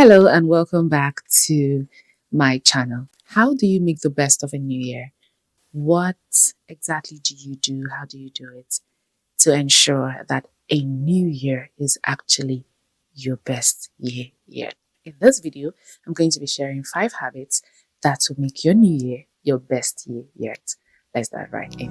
Hello and welcome back to my channel. How do you make the best of a new year? What exactly do you do? How do you do it to ensure that a new year is actually your best year yet? In this video, I'm going to be sharing 5 habits that will make your new year your best year yet. Let's dive right in.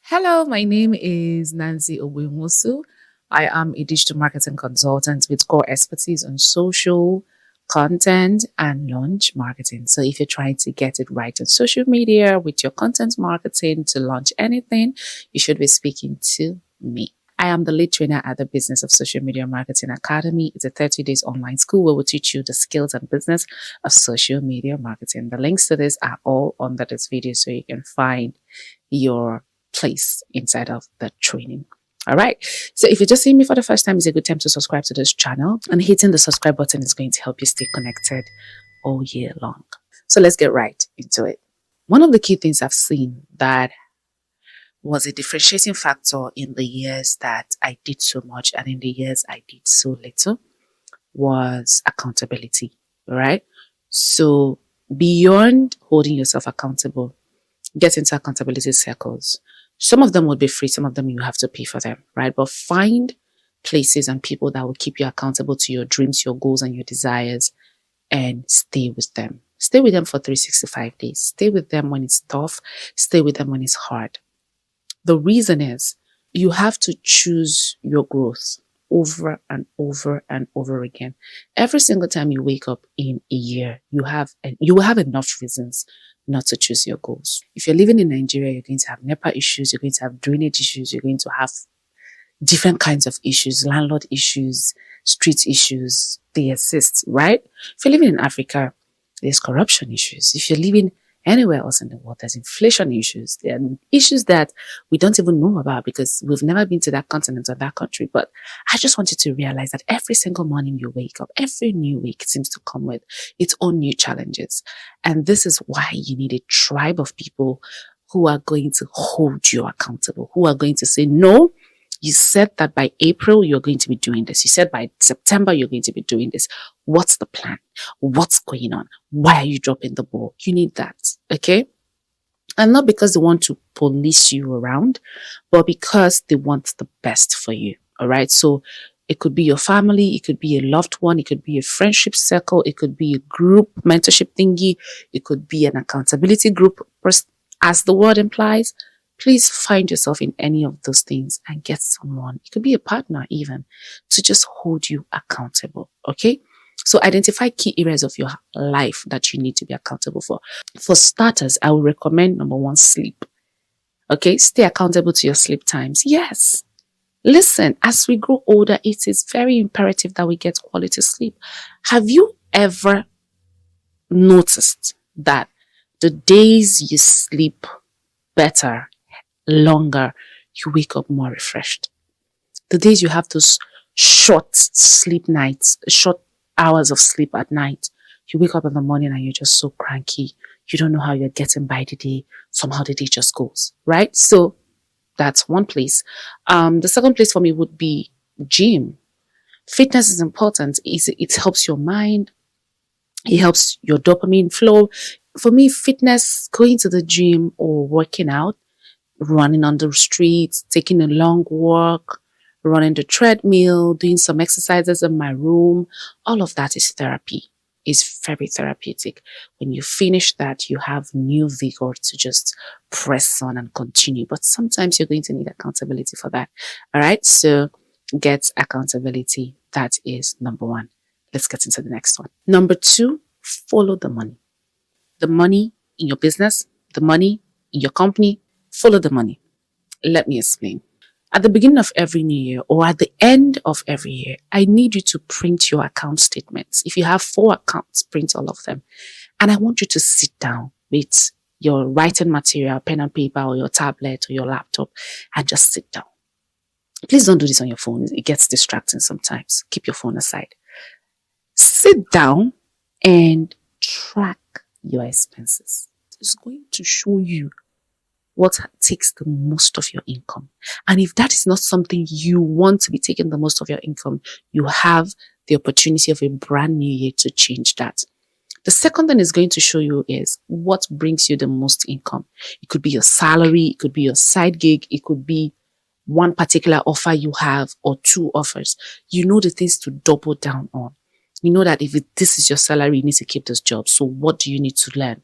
Hello, my name is Nancy Obuimosu. I am a digital marketing consultant with core expertise on social content and launch marketing. So if you're trying to get it right on social media with your content marketing to launch anything, you should be speaking to me. I am the lead trainer at the Business of Social Media Marketing Academy. It's a 30 days online school where we'll teach you the skills and business of social media marketing. The links to this are all under this video so you can find your place inside of the training. All right. So if you're just seeing me for the first time, it's a good time to subscribe to this channel, and hitting the subscribe button is going to help you stay connected all year long. So let's get right into it. One of the key things I've seen that was a differentiating factor in the years that I did so much and in the years I did so little was accountability. All right. So beyond holding yourself accountable, get into accountability circles. Some of them will be free, some of them you have to pay for them, right? But find places and people that will keep you accountable to your dreams, your goals, and your desires, and stay with them. Stay with them for 365 days. Stay with them when it's tough. Stay with them when it's hard. The reason is you have to choose your growth over and over and over again. Every single time you wake up in a year, you will have enough reasons not to choose your goals. If you're living in Nigeria, you're going to have NEPA issues, you're going to have drainage issues, you're going to have different kinds of issues, landlord issues, street issues, they exist, right? If you're living in Africa, there's corruption issues. If you're living anywhere else in the world, there's inflation issues. There are issues that we don't even know about because we've never been to that continent or that country. But I just want you to realize that every single morning you wake up, every new week seems to come with its own new challenges. And this is why you need a tribe of people who are going to hold you accountable, who are going to say, no, you said that by April, you're going to be doing this. You said by September, you're going to be doing this. What's the plan? What's going on? Why are you dropping the ball? You need that. Okay. And not because they want to police you around, but because they want the best for you. All right. So it could be your family. It could be a loved one. It could be a friendship circle. It could be a group mentorship thingy. It could be an accountability group, as the word implies. Please find yourself in any of those things and get someone, it could be a partner even, to just hold you accountable. Okay. So identify key areas of your life that you need to be accountable for. For starters, I would recommend number 1, sleep. Okay. Stay accountable to your sleep times. Yes. Listen, as we grow older, it is very imperative that we get quality sleep. Have you ever noticed that the days you sleep better, longer, you wake up more refreshed? The days you have those short sleep nights, short hours of sleep at night, you wake up in the morning and you're just so cranky. You don't know how you're getting by the day. Somehow the day just goes, right? So that's one place. The second place for me would be gym. Fitness is important. It helps your mind. It helps your dopamine flow. For me, fitness, going to the gym or working out, running on the streets, taking a long walk, running the treadmill, doing some exercises in my room, all of that is therapy. It's very therapeutic. When you finish that, you have new vigor to just press on and continue. But sometimes you're going to need accountability for that. All right. So get accountability. That is number 1. Let's get into the next one. Number 2, follow the money. The money in your business, the money in your company, follow the money. Let me explain. At the beginning of every new year or at the end of every year, I need you to print your account statements. If you have 4 accounts, print all of them. And I want you to sit down with your writing material, pen and paper, or your tablet or your laptop, and just sit down. Please don't do this on your phone. It gets distracting sometimes. Keep your phone aside. Sit down and track your expenses. It's going to show you what takes the most of your income. And if that is not something you want to be taking the most of your income, you have the opportunity of a brand new year to change that. The second thing it's going to show you is what brings you the most income. It could be your salary, it could be your side gig, it could be one particular offer you have or two offers. You know the things to double down on. You know that if this is your salary, you need to keep this job. So what do you need to learn?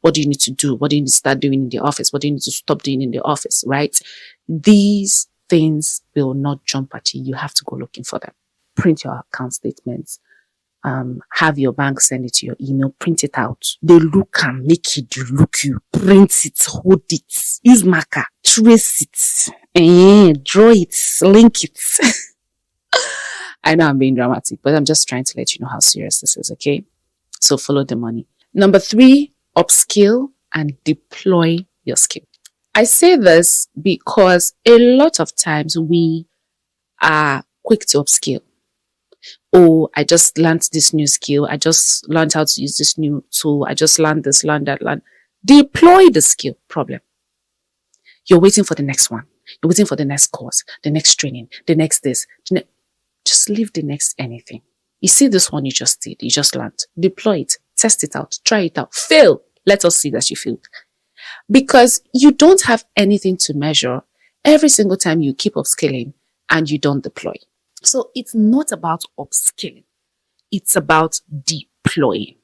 What do you need to do? What do you need to start doing in the office? What do you need to stop doing in the office, right? These things will not jump at you. You have to go looking for them. Print your account statements. Have your bank send it to your email, print it out. They look and make it look you. Print it, hold it, use marker, trace it, draw it, link it. I know I'm being dramatic, but I'm just trying to let you know how serious this is, okay? So follow the money. Number 3, upskill and deploy your skill. I say this because a lot of times we are quick to upskill. Oh, I just learned this new skill. I just learned how to use this new tool. I just learned this, learned that, learned. Deploy the skill. Problem. You're waiting for the next one. You're waiting for the next course, the next training, the next this. Just leave the next anything. You see this one you just did, you just learned. Deploy it, test it out, try it out. Fail. Let us see that you failed. Because you don't have anything to measure every single time you keep upskilling and you don't deploy. So it's not about upskilling. It's about deploying.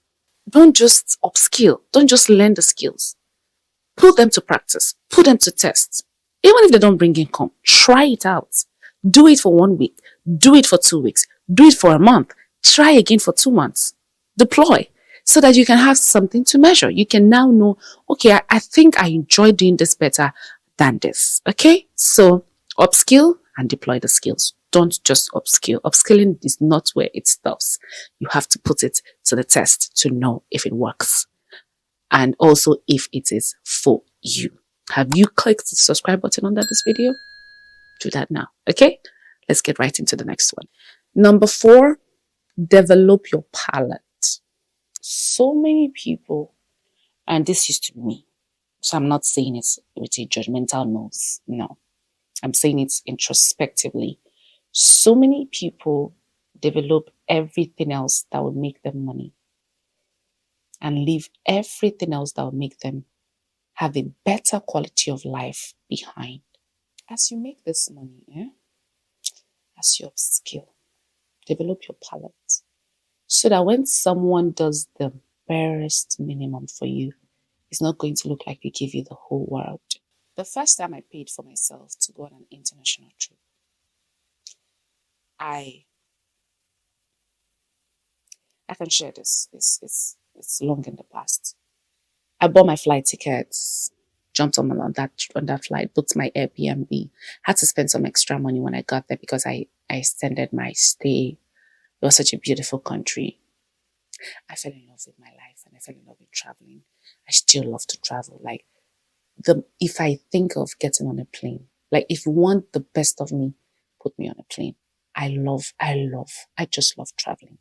Don't just upskill. Don't just learn the skills. Put them to practice. Put them to test. Even if they don't bring income, try it out. Do it for 1 week. Do it for 2 weeks. Do it for a month. Try again for 2 months. Deploy so that you can have something to measure. You can now know, okay, I think I enjoy doing this better than this. Okay? So upskill and deploy the skills. Don't just upskill. Upskilling is not where it stops. You have to put it to the test to know if it works. And also if it is for you. Have you clicked the subscribe button under this video? Do that now. Okay? Let's get right into the next one. Number 4, develop your palette. So many people, and this used to be me, so I'm not saying it with a judgmental nose. No. I'm saying it introspectively. So many people develop everything else that will make them money and leave everything else that will make them have a better quality of life behind. As you make this money, as you upskill, develop your palette so that when someone does the barest minimum for you, it's not going to look like they give you the whole world. The first time I paid for myself to go on an international trip, I can share this. It's long in the past. I bought my flight tickets, jumped on that flight, booked my Airbnb, had to spend some extra money when I got there because I extended my stay. It was such a beautiful country. I fell in love with my life and I fell in love with traveling. I still love to travel. If I think of getting on a plane, if you want the best of me, put me on a plane. I just love traveling.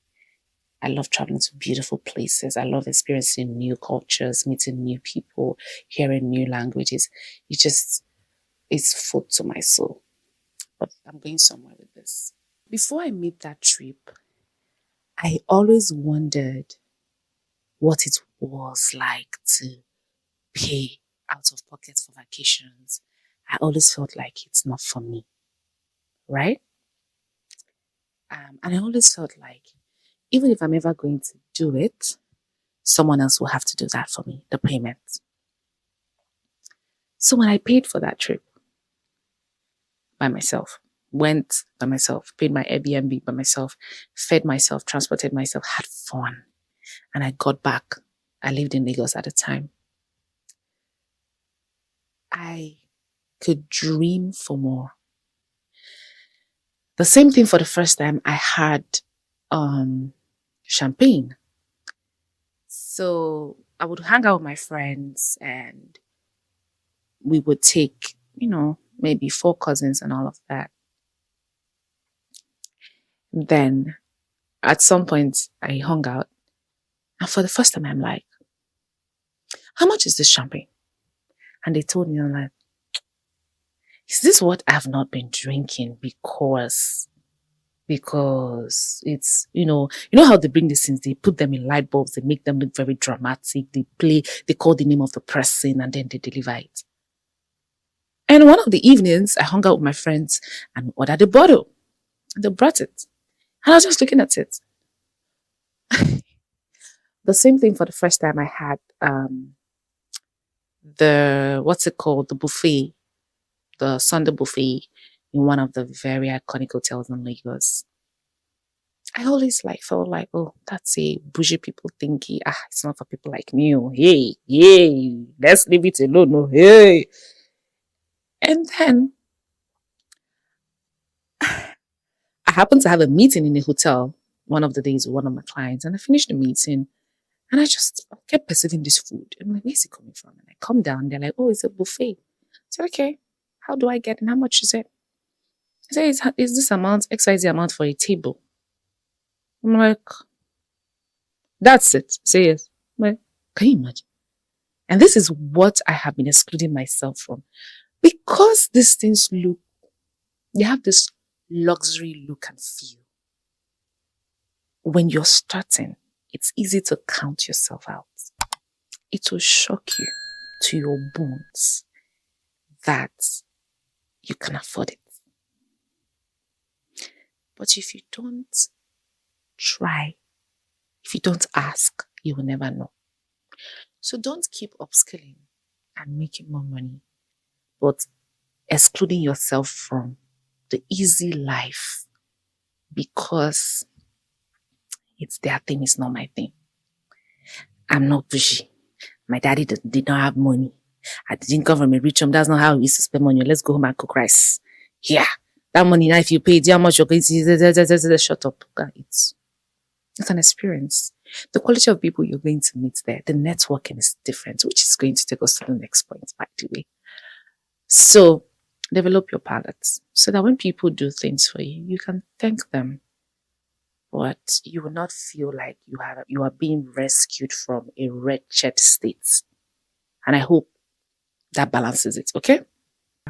I love traveling to beautiful places. I love experiencing new cultures, meeting new people, hearing new languages. It's food to my soul. But I'm going somewhere with this. Before I made that trip, I always wondered what it was like to pay out of pocket for vacations. I always felt like it's not for me, right? And I always felt like even if I'm ever going to do it, someone else will have to do that for me, the payment. So when I paid for that trip by myself, went by myself, paid my Airbnb by myself, fed myself, transported myself, had fun, and I got back. I lived in Lagos at the time. I could dream for more. The same thing for the first time I had champagne. So I would hang out with my friends and we would take, maybe 4 cousins and all of that. Then at some point I hung out and for the first time I'm like, how much is this champagne? And they told me, I'm like, is this what I've not been drinking? Because it's, you know how they bring these things, they put them in light bulbs, they make them look very dramatic, they call the name of the person and then they deliver it. And one of the evenings, I hung out with my friends and ordered a bottle. And they brought it. And I was just looking at it. The same thing for the first time I had what's it called? The buffet, the Sunday buffet in one of the very iconic hotels in Lagos. I always felt like, oh, that's a bougie people thingy. It's not for people like me. Oh, hey, let's leave it alone. Oh, hey. And then I happened to have a meeting in a hotel one of the days with one of my clients, and I finished the meeting and I just kept perceiving this food. I'm like, where's it coming from? And I come down, they're like, oh, it's a buffet. I said, okay, how do I get and how much is it? I said, is this amount, XYZ amount for a table? I'm like, that's it. Say yes. I'm like, can you imagine? And this is what I have been excluding myself from. Because these things they have this luxury look and feel. When you're starting, it's easy to count yourself out. It will shock you to your bones that you can afford it. But if you don't try, if you don't ask, you will never know. So don't keep upskilling and making more money, but excluding yourself from the easy life because it's their thing, it's not my thing. I'm not bougie. My daddy did not have money. I didn't come from a rich home. That's not how we used to spend money. Let's go home and cook rice. Yeah. That money now, if you pay it, how much you're going to shut up. It's an experience. The quality of people you're going to meet there, the networking is different, which is going to take us to the next point, by the way. So develop your palates so that when people do things for you, you can thank them. But you will not feel like you are being rescued from a wretched state. And I hope that balances it, okay?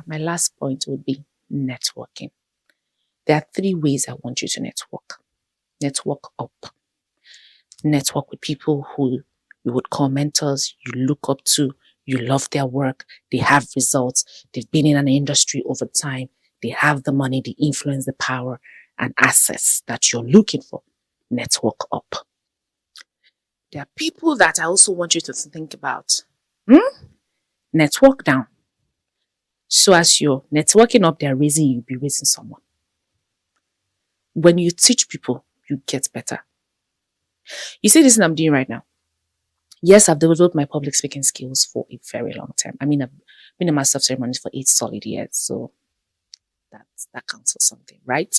My last point would be networking. There are 3 ways I want you to network. Network up. Network with people who you would call mentors, you look up to, you love their work, they have results, they've been in an industry over time, they have the money, the influence, the power, and access that you're looking for. Network up. There are people that I also want you to think about. Network down. So as you're networking up, they're raising you, be raising someone. When you teach people, you get better. You see this thing I'm doing right now? Yes, I've developed my public speaking skills for a very long time. I mean, I've been in master of ceremonies for 8 solid years, so that counts for something, right?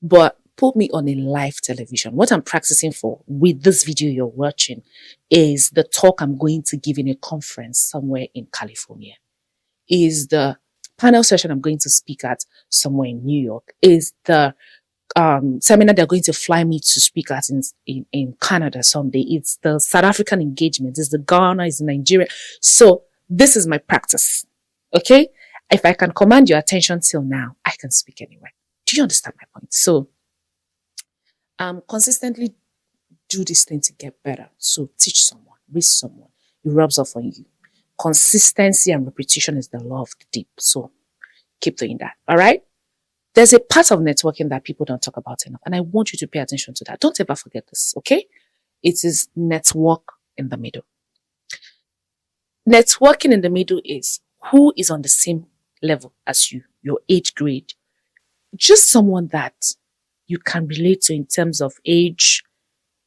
But put me on a live television. What I'm practicing for with this video you're watching is the talk I'm going to give in a conference somewhere in California. Is the panel session I'm going to speak at somewhere in New York. Is the seminar they're going to fly me to speak at in Canada someday. It's the South African engagement. It's the Ghana, it's Nigeria. So this is my practice. Okay? If I can command your attention till now, I can speak anywhere. Do you understand my point? So consistently do this thing to get better. So teach someone, raise someone. It rubs off on you. Consistency and repetition is the law of the deep. So keep doing that. All right? There's a part of networking that people don't talk about enough. And I want you to pay attention to that. Don't ever forget this, okay? It is network in the middle. Networking in the middle is who is on the same level as you, your age grade. Just someone that you can relate to in terms of age,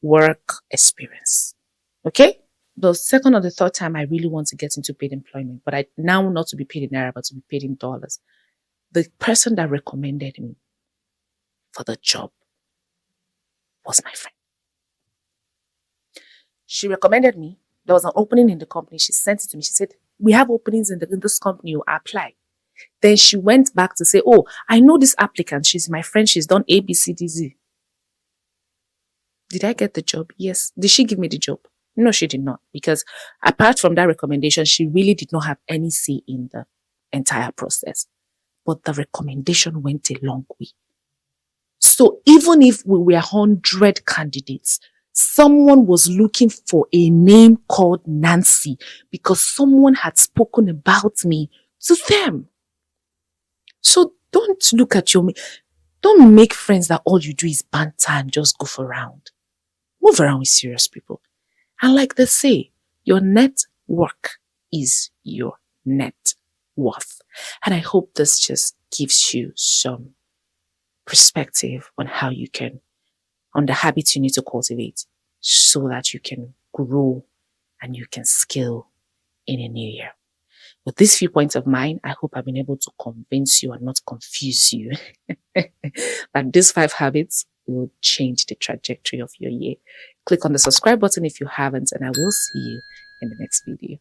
work, experience. Okay? The second or the third time I really want to get into paid employment, but I now not to be paid in naira, but to be paid in dollars. The person that recommended me for the job was my friend. She recommended me. There was an opening in the company. She sent it to me. She said, we have openings in this company. You apply. Then she went back to say, oh, I know this applicant. She's my friend. She's done A, B, C, D, Z. Did I get the job? Yes. Did she give me the job? No, she did not. Because apart from that recommendation, she really did not have any say in the entire process. But the recommendation went a long way. So even if we were 100 candidates, someone was looking for a name called Nancy because someone had spoken about me to them. So don't look at don't make friends that all you do is banter and just goof around. Move around with serious people. And like they say, your network is your net worth. And I hope this just gives you some perspective on on the habits you need to cultivate so that you can grow and you can scale in a new year. With these few points of mine, I hope I've been able to convince you and not confuse you that these 5 habits will change the trajectory of your year. Click on the subscribe button if you haven't, and I will see you in the next video.